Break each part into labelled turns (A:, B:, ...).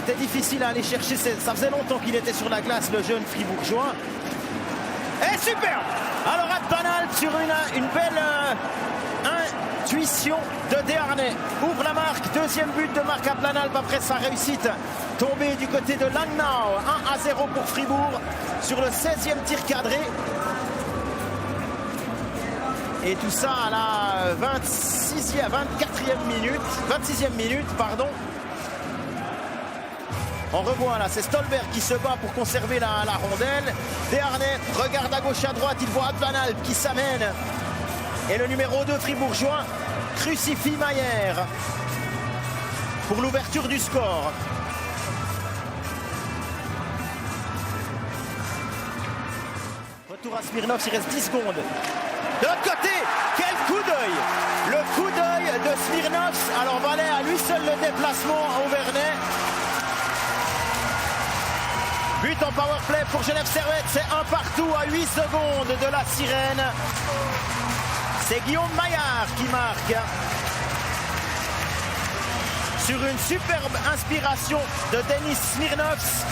A: c'était difficile à aller chercher. Ça faisait longtemps qu'il était sur la glace, le jeune fribourgeois. Et superbe! Alors Atpanalp sur une belle intuition de Desharnais. Ouvre la marque, deuxième but de Marc Atpanalp après sa réussite. Tombé du côté de Langnau, 1-0 pour Fribourg sur le 16e tir cadré. Et tout ça à la 26e minute, pardon. On revoit là, c'est Stolberg qui se bat pour conserver la rondelle. Desharnais regarde à gauche à droite, il voit Atpanalp qui s'amène. Et le numéro 2 fribourgeois crucifie Mayer pour l'ouverture du score. Retour à Smirnov, il reste 10 secondes. De l'autre côté, quel coup d'œil! Le coup d'œil de Smirnov. Alors Valais à lui seul le déplacement à Auvernais. But en powerplay pour Genève Servette, c'est un partout à 8 secondes de la sirène. C'est Guillaume Maillard qui marque. Sur une superbe inspiration de Denis Smirnovs.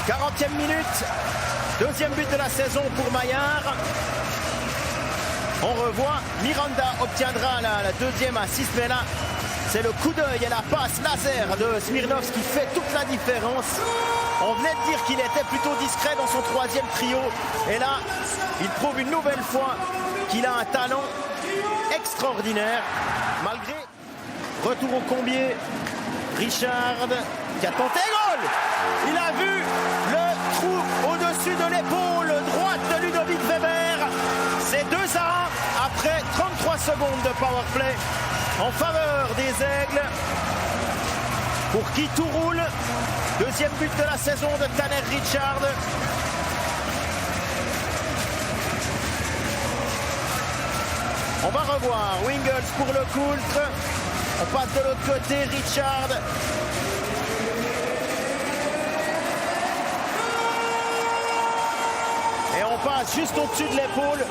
A: 40e minute, deuxième but de la saison pour Maillard. On revoit, Miranda obtiendra la deuxième assist, mais là, c'est le coup d'œil et la passe laser de Smirnovs qui fait toute la différence. On venait de dire qu'il était plutôt discret dans son troisième trio. Et là, il prouve une nouvelle fois qu'il a un talent extraordinaire. Malgré retour au combier, Richard qui a tenté goal. Il a vu le trou au-dessus de l'épaule droite de Ludovic Weber. C'est 2-1 après 33 secondes de powerplay en faveur des Aigles. Pour qui tout roule. Deuxième but de la saison de Tanner Richard. On va revoir Wingels pour le Coultre. On passe de l'autre côté, Richard. Et on passe juste au-dessus de l'épaule.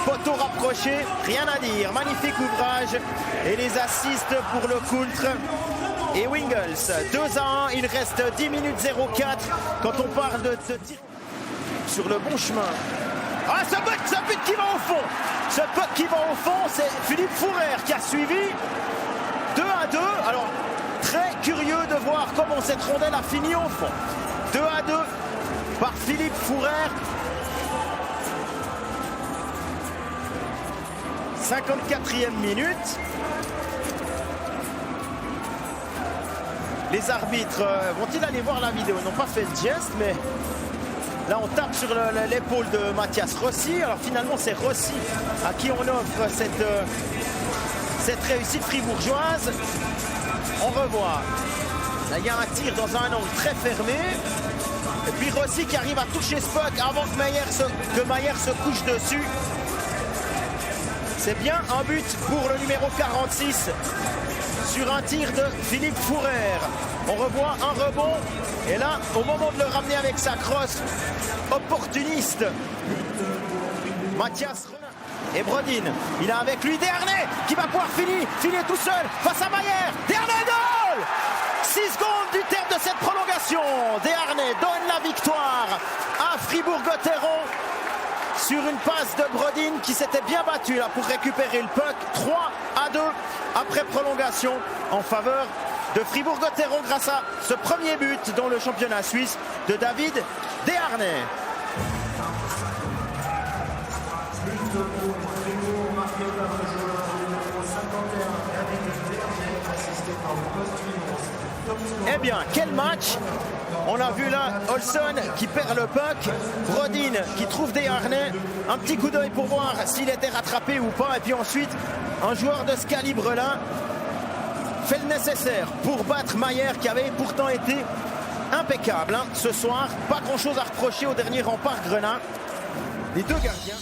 A: Poteau rapproché, rien à dire. Magnifique ouvrage. Et les assists pour le Coultre. Et Wingels, 2-1, il reste 10 minutes 04 quand on parle de ce tir sur le bon chemin. Ah, ce but qui va au fond. Ce but qui va au fond, c'est Philippe Fourer qui a suivi. 2-2. Alors, très curieux de voir comment cette rondelle a fini au fond. 2-2 par Philippe Fourer. 54e minute. Les arbitres vont-ils aller voir la vidéo? Ils n'ont pas fait le geste, mais là on tape sur l'épaule de Mathias Rossi. Alors finalement c'est Rossi à qui on offre cette réussite fribourgeoise. On revoit. Là il y a un tir dans un angle très fermé. Et puis Rossi qui arrive à toucher Spock avant que Mayer se couche dessus. C'est bien un but pour le numéro 46 sur un tir de Philippe Fourer. On revoit un rebond. Et là, au moment de le ramener avec sa crosse opportuniste, Mathias et Brodin. Il a avec lui Desharnais qui va pouvoir finir tout seul face à Mayer. Desharnais goal! 6 secondes du terme de cette prolongation. Desharnais donne la victoire à Fribourg-Gotteron sur une passe de Brodin qui s'était bien battu là pour récupérer le puck. 3-2 après prolongation en faveur de Fribourg-Gotteron grâce à ce premier but dans le championnat suisse de David Desharnais. Eh bien, quel match! On a vu là Olson qui perd le puck, Brodin qui trouve Desharnais, un petit coup d'œil pour voir s'il était rattrapé ou pas, et puis ensuite un joueur de ce calibre-là fait le nécessaire pour battre Mayer qui avait pourtant été impeccable ce soir. Pas grand-chose à reprocher au dernier rempart Grenat. Les deux gardiens.